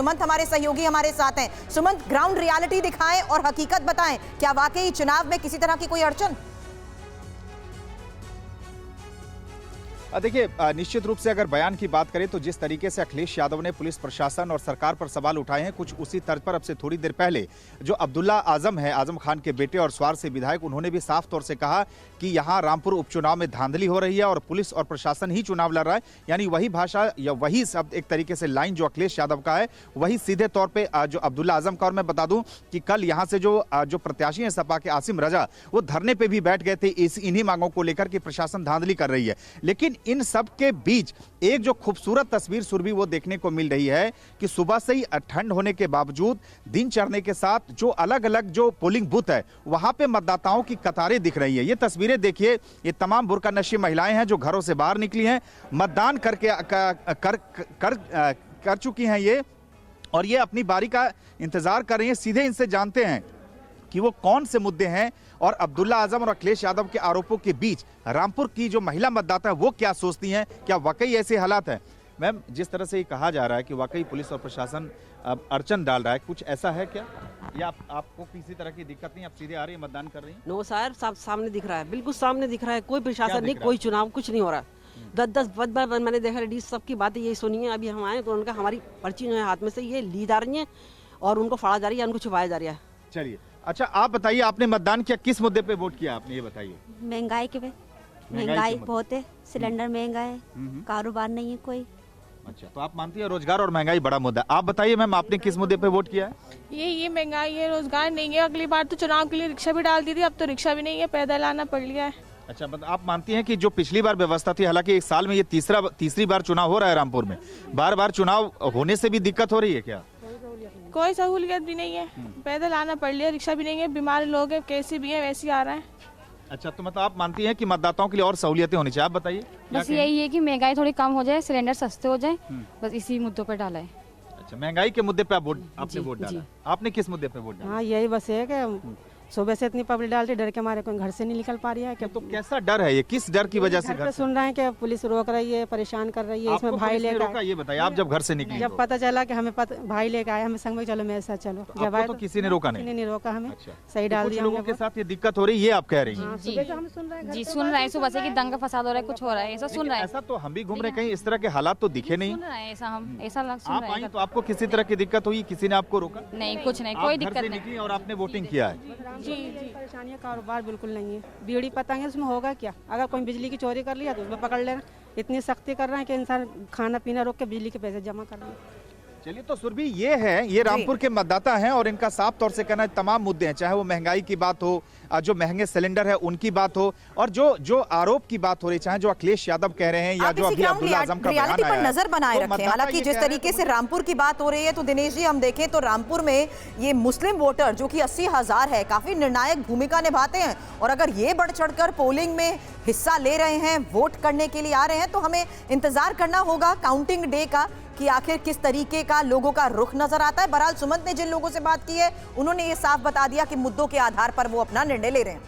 सुमंत हमारे सहयोगी हमारे साथ हैं। सुमंत, ग्राउंड रियलिटी दिखाएं और हकीकत बताएं, क्या वाकई चुनाव में किसी तरह की कोई अड़चन? देखिए, निश्चित रूप से अगर बयान की बात करें तो जिस तरीके से अखिलेश यादव ने पुलिस प्रशासन और सरकार पर सवाल उठाए हैं, कुछ उसी तर्ज पर अब से थोड़ी देर पहले जो अब्दुल्ला आजम है, आजम खान के बेटे और स्वार से विधायक, उन्होंने भी साफ तौर से कहा कि यहाँ रामपुर उपचुनाव में धांधली हो रही है और पुलिस और प्रशासन ही चुनाव लड़ रहा है। यानी वही भाषा या वही शब्द, एक तरीके से लाइन जो अखिलेश यादव का है, वही सीधे तौर पर जो अब्दुल्ला आजम का। और मैं बता दूं कि कल यहाँ से जो प्रत्याशी हैं सपा के, आसिम रजा, वो धरने पर भी बैठ गए थे इन्हीं मांगों को लेकर कि प्रशासन धांधली कर रही है। लेकिन इन सब के बीच एक जो खूबसूरत तस्वीर सुरभि वो देखने को मिल रही है कि सुबह से ही ठंड होने के बावजूद, दिन चढ़ने के साथ जो अलग अलग जो पोलिंग बूथ है वहां पे मतदाताओं की कतारें दिख रही है। ये तस्वीरें देखिए, ये तमाम बुर्कानशी महिलाएं हैं जो घरों से बाहर निकली हैं, मतदान कर चुकी हैं ये, और ये अपनी बारी का इंतजार कर रही हैं। सीधे इनसे जानते हैं कि वो कौन से मुद्दे हैं और अब्दुल्ला आजम और अखिलेश यादव के आरोपों के बीच रामपुर की जो महिला मतदाता है वो क्या सोचती हैं, क्या वाकई ऐसे हालात हैं। मैम, जिस तरह से ये कहा जा रहा है कि वाकई पुलिस और प्रशासन अड़चन डाल रहा है, कुछ ऐसा है क्या, या आपको किसी तरह की दिक्कत नहीं, आप सीधे आ रही है, मतदान कर रही हैं? नो सर, सब सामने दिख रहा है, बिल्कुल सामने दिख रहा है। कोई प्रशासन नहीं, कोई चुनाव, कुछ नहीं हो रहा। 10-10 बार मैंने देखा, लेडीज सबकी बातें यही सुनी है। अभी हम आए तो उनका हमारी पर्ची जो है हाथ में से ये ली जा रही है और उनको फाड़ा जा रही है, उनको छुपाया जा रहा है। चलिए, अच्छा आप बताइए, आपने मतदान किया, किस मुद्दे पे वोट किया आपने, ये बताइए। महंगाई के पे, महंगाई बहुत है, सिलेंडर महंगा है, कारोबार नहीं है कोई। अच्छा, तो आप मानती है रोजगार और महंगाई बड़ा मुद्दा। आप बताइए मैम, आपने किस मुद्दे पे वोट किया है? ये महंगाई है, रोजगार नहीं है। अगली बार तो चुनाव के लिए रिक्शा भी डाल दी थी, अब तो रिक्शा भी नहीं है, पैदल आना पड़ गया है। अच्छा, आप मानती हैं कि जो पिछली बार व्यवस्था थी, हालांकि एक साल में ये तीसरी बार चुनाव हो रहा है रामपुर में, बार बार चुनाव होने से भी दिक्कत हो रही है क्या? कोई सहूलियत भी नहीं है, पैदल आना पड़ लिया, रिक्शा भी नहीं है, बीमार लोग हैं, कैसे भी है वैसे आ रहा है। अच्छा, तो मतलब आप मानती हैं कि मतदाताओं के लिए और सहूलियतें होनी चाहिए। आप बताइए। बस यही है कि महंगाई थोड़ी कम हो जाए, सिलेंडर सस्ते हो जाए, बस इसी मुद्दों पर डाला है। अच्छा, महंगाई के मुद्दे पे आपने वोट डाला। आपने किस मुद्दे पे वोट डाला? हाँ, यही बस है कि सुबह से इतनी पब्लिक डालती, डर के हमारे कोई घर से नहीं निकल पा रही है। तो कैसा डर है ये, किस डर की वजह से घर सुन रहे हैं कि पुलिस रोक रही है, परेशान कर रही है। इसमें भाई लेकर, ये बताइए, आप जब घर से निकली, जब पता चला कि हमें भाई लेकर आए, हमें संग में चलो मेरे साथ चलो, जब आए तो किसी ने रोका नहीं रोका हमें। अच्छा, सही डाल दिया। लोगों के साथ ये दिक्कत हो रही है, ये आप कह रही हैं? जी, हम सुन रहे हैं सुबह से कि दंगा फसाद हो रहा है, कुछ हो रहा है, ऐसा सुन रहे हैं। ऐसा तो हम भी घूम रहे, कहीं इस तरह के हालात तो दिखे नहीं। ऐसा आप आई तो आपको किसी तरह की दिक्कत हुई, किसी ने आपको रोका? नहीं, कुछ नहीं, कोई दिक्कत नहीं। निकली और आपने वोटिंग किया है? जी, परेशानियाँ, कारोबार बिल्कुल नहीं है। बीड़ी पतंग है, उसमें होगा क्या? अगर कोई बिजली की चोरी कर लिया तो उसमें पकड़ लेना। इतनी सख्ती कर रहे हैं कि इंसान खाना पीना रोक के बिजली के पैसे जमा कर रहे हैं। चलिए, तो सुरभि ये रामपुर के मतदाता हैं और इनका साफ तौर से कहना है तमाम मुद्दे हैं, चाहे वो महंगाई की बात हो, जो महंगे सिलेंडर है उनकी बात हो, और जो आरोप की बात हो रही, चाहे जो अखिलेश यादव कह रहे हैं या जो अभी अब्दुल्ला आजम का बयान आया है, नजर बनाए रखें। हालांकि जिस तरीके से रामपुर की बात हो रही है, तो दिनेश जी हम देखें तो रामपुर में ये मुस्लिम वोटर जो कि 80,000 है, काफी निर्णायक भूमिका निभाते हैं, और अगर ये बढ़ चढ़कर पोलिंग में हिस्सा ले रहे हैं, वोट करने के लिए आ रहे हैं, तो हमें इंतजार करना होगा काउंटिंग डे का कि आखिर किस तरीके का लोगों का रुख नजर आता है। बहरहाल सुमंत ने जिन लोगों से बात की है, उन्होंने ये साफ बता दिया कि मुद्दों के आधार पर वो अपना निर्णय ले रहे हैं।